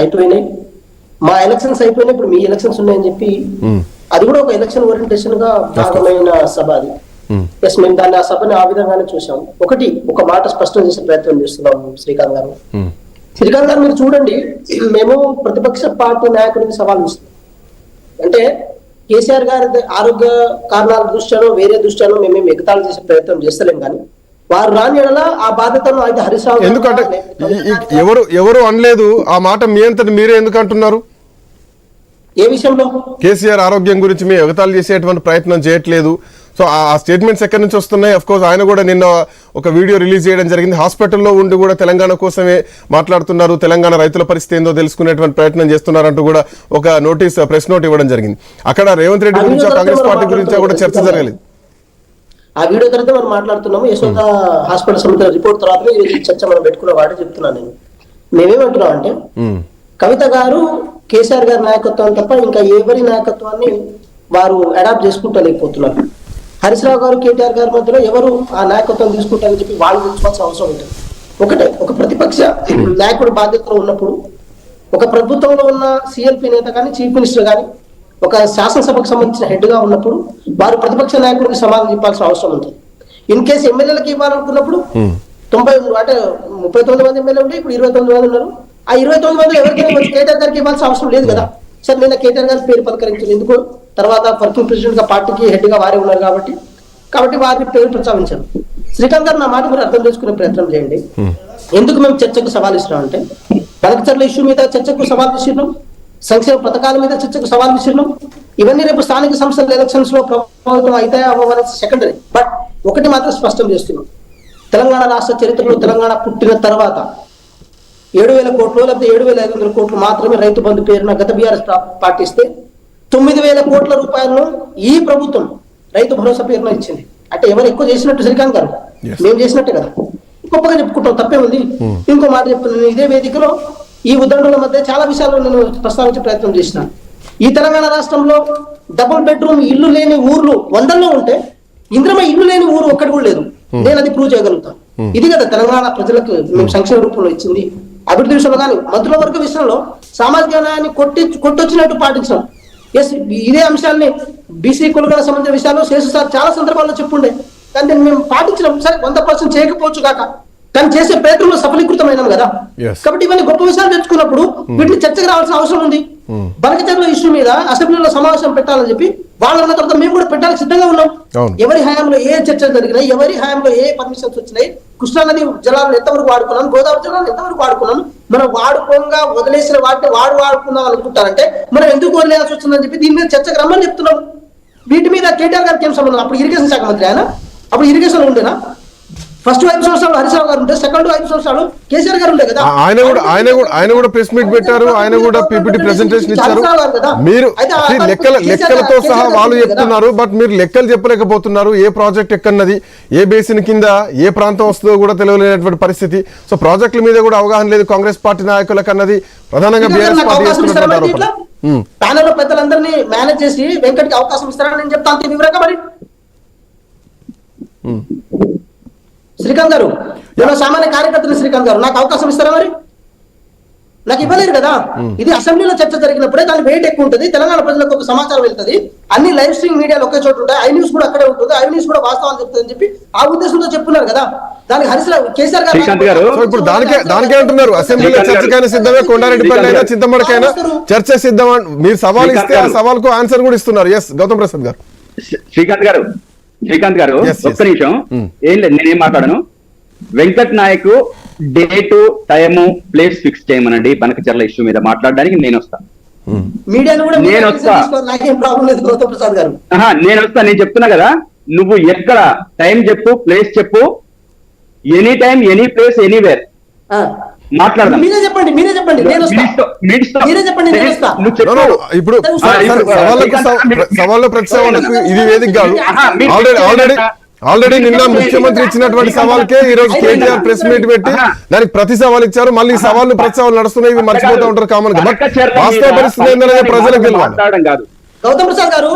అయిపోయినాయి, మా ఎలక్షన్స్ అయిపోయినాయి, ఇప్పుడు మీ ఎలక్షన్స్ ఉన్నాయని చెప్పి అది కూడా ఒక ఎలక్షన్ ఓరియంటేషన్ గా భాగమైన సభ అది. ఎస్, మేము దాన్ని ఆ సభని ఆ విధంగానే చూసాం. ఒక మాట స్పష్టం చేసే ప్రయత్నం చేస్తున్నాం శ్రీకాంత్ గారు. శ్రీకాంత్ గారు మీరు చూడండి, మేము ప్రతిపక్ష పార్టీ నాయకుడికి సవాల్ ఇస్తున్నాం. అంటే కేసీఆర్ గారి ఆరోగ్య కారణాల దృష్ట్యానో వేరే దృష్ట్యానో మేము ఎగతాళి చేసే ప్రయత్నం చేస్తలేం, కానీ వారు రాని ఎడల ఆ బాధ్యతను అయితే హరీష్ రావు. ఎందుకంటే ఎవరు అనలేదు ఆ మాట, మీ అంతటి మీరే ఎందుకు అంటున్నారు? ఏ విషయంలో? కేసీఆర్ ఆరోగ్యం గురించి మేము ఎగతాళి చేసేటువంటి ప్రయత్నం చేయట్లేదు. సో ఆ స్టేట్మెంట్స్ ఎక్కడి నుంచి వస్తున్నాయి? అఫ్ కోర్స్ ఆయన కూడా నిన్న ఒక వీడియో రిలీజ్ చేయడం జరిగింది. హాస్పిటల్లో ఉండి కూడా తెలంగాణ కోసమే మాట్లాడుతున్నారు, తెలంగాణ రైతుల పరిస్థితి ఏందో తెలుసుకునేటువంటి ప్రయత్నం చేస్తున్నారంటూ కూడా ఒక నోటీస్, ప్రెస్ నోట్ ఇవ్వడం జరిగింది. అక్కడ రేవంత్ రెడ్డి గురించి, కాంగ్రెస్ పార్టీ గురించి కూడా చర్చ జరగలేదు. ఆ వీడియో తర్వాత మనం మాట్లాడుతున్నాము. యశోద హాస్పిటల్ సమితి రిపోర్ట్ తర్వాత ఈ చర్చ మనం పెట్టుకున్న వాటి చెప్తున్నాను నేను. మేమేమంటున్నాం అంటే, కవిత గారు కేసీఆర్ గారి నాయకత్వం తప్ప ఇంకా ఎవరి నాయకత్వాన్ని వారు అడాప్ట్ చేసుకుంటూ లేకపోతున్నారు. హరీష్ రావు గారు కేటీఆర్ గారి మధ్యలో ఎవరు ఆ నాయకత్వం తీసుకుంటారని చెప్పి వాళ్ళు తెలుసుకోవాల్సిన అవసరం ఉంటుంది. ఒక ప్రతిపక్ష నాయకుడు బాధ్యతలో ఉన్నప్పుడు, ఒక ప్రభుత్వంలో ఉన్న సిఎల్పి నేత కానీ చీఫ్ మినిస్టర్ కానీ ఒక శాసనసభకు సంబంధించిన హెడ్ గా ఉన్నప్పుడు వారు ప్రతిపక్ష నాయకుడికి సమాధానం చెప్పాల్సిన అవసరం ఉంటుంది. ఇన్ కేసు ఎమ్మెల్యేలకు ఇవ్వాలనుకున్నప్పుడు 39 మంది ఎమ్మెల్యే ఉంటే ఇప్పుడు 29 మంది ఉన్నారు. ఆ 29 మంది ఎవరికైనా కేటీఆర్ గారికి ఇవ్వాల్సిన అవసరం లేదు కదా. సార్ నిన్న కేటీఆర్ గారి పేరు పలకరించారు, ఎందుకు? తర్వాత వర్కింగ్ ప్రెసిడెంట్ గా పార్టీకి హెడ్ గా వారే ఉన్నారు కాబట్టి వారిని పేరు ప్రస్తావించారు. శ్రీకాంత్ గారు నా మాట మీరు అర్థం చేసుకునే ప్రయత్నం చేయండి. ఎందుకు మేము చర్చకు సవాల్ ఇస్తున్నాం అంటే, బనకచర్ల ఇష్యూ మీద చర్చకు సవాల్ ఇస్తున్నాం, సంక్షేమ పథకాల మీద చర్చకు సవాల్ విసిరినాం. ఇవన్నీ రేపు స్థానిక సంస్థల ఎలక్షన్స్ లో ప్రభావితం అయితే అవ్వవలసి సెకండరీ. బట్ ఒకటి మాత్రం స్పష్టం చేస్తున్నాం, తెలంగాణ రాష్ట్ర చరిత్రలో తెలంగాణ పుట్టిన తర్వాత 7,000 కోట్లు లేకపోతే 7,500 కోట్లు మాత్రమే రైతు బంధు పేరున గత బీఆర్ఎస్ పార్టీ ఇస్తే 9,000 కోట్ల రూపాయలను ఈ ప్రభుత్వం రైతు భరోసా పేరున ఇచ్చింది. అంటే ఎవరు ఎక్కువ చేసినట్టు శ్రీకాంత్ గారు? మేము చేసినట్టే కదా, గొప్పగా చెప్పుకుంటాం, తప్పే ఉంది. ఇంకో మాట చెప్తున్నాను, ఇదే వేదికలో ఈ ఉద్దండుల మధ్య చాలా విషయాలు నేను ప్రస్తావించే ప్రయత్నం చేసిన. ఈ తెలంగాణ రాష్ట్రంలో డబుల్ బెడ్రూమ్ ఇల్లు లేని ఊర్లు 100లో ఉంటే ఇంద్రమ ఇల్లు లేని ఊరు ఒక్కటి కూడా లేదు. నేను అది ప్రూవ్ చేయగలుగుతాను. ఇది కదా తెలంగాణ ప్రజలకు మేము సంక్షేమ రూపంలో ఇచ్చింది. అభివృద్ధి విషయంలో కానీ మంత్రుల వర్గ విషయంలో సామాజిక న్యాయాన్ని కొట్టొచ్చినట్టు పాటించడం. ఎస్, ఇదే అంశాలని బీసీ కులగల సంబంధించిన విషయాల్లో శేషు సార్ చాలా సందర్భాల్లో చెప్పుండే, కానీ మేము పాటించడం. సరే 100% చేయకపోవచ్చు కాక, కానీ చేసే ప్రయత్నంలో సఫలీకృతమైనాం కదా. కాబట్టి ఇవన్నీ గొప్ప విషయాలు తెచ్చుకున్నప్పుడు వీటిని చర్చకు రావాల్సిన అవసరం ఉంది. బనకచర్ల ఇష్యూ మీద అసెంబ్లీలో సమావేశం పెట్టాలని చెప్పి వాళ్ళన్న తర్వాత మేము కూడా పెట్టడానికి సిద్ధంగా ఉన్నాం. ఎవరి హయాంలో ఏ చర్చలు జరిగినాయి, ఎవరి హయాంలో ఏ పర్మిషన్స్ వచ్చినాయి, కృష్ణానది జలాలను ఎంతవరకు వాడుకున్నాం, గోదావరి జలాలను ఎంతవరకు వాడుకున్నాం, మనం వాడుకోగా వదిలేసిన వాటిని వాడుకుందాం అనుకుంటారంటే మనం ఎందుకు వదిలేయాల్సి వచ్చిందని చెప్పి దీని మీద చర్చకు రమ్మని చెప్తున్నాం. వీటి మీద కేటీఆర్ గారికి ఏం సంబంధం? అప్పుడు ఇరిగేషన్ శాఖ మంత్రి ఆయన, అప్పుడు ఇరిగేషన్ ఉండేనా? ఫస్ట్ 5 సంవత్సరాలు హరీష్ రావు గారు ఉంటే, సెకండ్ 5 సంవత్సరాలు కేసీఆర్ గారు ఉండే కదా. ఆయన కూడా ప్రెస్ మీట్ పెట్టారు, ఆయన కూడా పీపీటీ ప్రెజెంటేషన్ ఇచ్చారు. మీరు లెక్కలతో సహా వాళ్ళు చెప్తున్నారు, బట్ మీరు లెక్కలు చెప్పలేకపోతున్నారు. ఏ ప్రాజెక్ట్ ఎక్కన్నది, ఏ బేసిన్ కింద ఏ ప్రాంతం వస్తుందో కూడా తెలియలేనటువంటి పరిస్థితి. సో ప్రాజెక్టుల మీద కూడా అవగాహన లేదు కాంగ్రెస్ పార్టీ నాయకులకు అన్నది ప్రధానంగా బీఆర్ఎస్ పార్టీ చేస్తున్నటువంటి ఆరోపణ. ప్యానెల్ పెద్దలందరినీ మేనేజ్ చేసి వెంకట్కి అవకాశం ఇస్తారని నేను చెప్తాను అంతే వివరంగా. మరి శ్రీకాంత్ గారు, నేను సామాన్య కార్యకర్తని శ్రీకాంత్ గారు, నాకు అవకాశం ఇస్తారా? మరి నాకు ఇవ్వలేరు కదా. ఇది అసెంబ్లీలో చర్చ జరిగినప్పుడే దాని వెయిట్ ఎక్కువ ఉంటుంది, తెలంగాణ ప్రజలకు ఒక సమాచారం వెళ్తుంది, అన్ని లైవ్ స్ట్రీమ్ మీడియాలో ఒకే చోటు ఉంటాయి, ఐ న్యూస్ కూడా అక్కడే ఉంటుంది, ఐ న్యూస్ కూడా వాస్తవాలు చెప్తుంది అని చెప్పి ఆ ఉద్దేశంతో చెప్పున్నారు కదా. దానికి హరీష్ రావు కేసీఆర్ గారు ఇప్పుడు దానికే అంటున్నారు, అసెంబ్లీలో చర్చకైనా సిద్ధమే, కొండారెడ్డిపల్లి అయినా చింతమడకైనా చర్చ సిద్ధం. మీరు సవాల్ ఇస్తే ఆ సవాల్ కు ఆన్సర్ కూడా ఇస్తున్నారు. ఎస్, గౌతమ్ ప్రసాద్ గారు. శ్రీకాంత్ గారు ఒక్క నిమిషం, ఏం లేదు, నేనేం మాట్లాడను. Venkat Nayak date, time, place fix చేయమనండి బనకచర్ల ఇష్యూ మీద మాట్లాడడానికి. నేను వస్తా. నేను చెప్తున్నా కదా, నువ్వు ఎక్కడ టైం చెప్పు, ప్లేస్ చెప్పు, any time, any place, anywhere మాట్లాడదాం. ఇప్పుడు సవాళ్ళు ప్రతి సవాళ్ళకు ఇది వేదిక కాదు. ఆల్రెడీ నిన్న ముఖ్యమంత్రి ఇచ్చినటువంటి సవాల్కే ఈ రోజు కేటీఆర్ ప్రెస్ మీట్ పెట్టి దానికి ప్రతి సవాల్ ఇచ్చారు. మళ్ళీ ఈ సవాళ్ళు ప్రతి సవాళ్ళు నడుస్తున్నాయి, ఇవి మర్చిపోతూ ఉంటారు కామన్ గా. బట్ వాస్తవ పరిస్థితి ఏంటనేది ప్రజలకు తెలియాలి. గౌతమ్ ప్రసాద్ గారు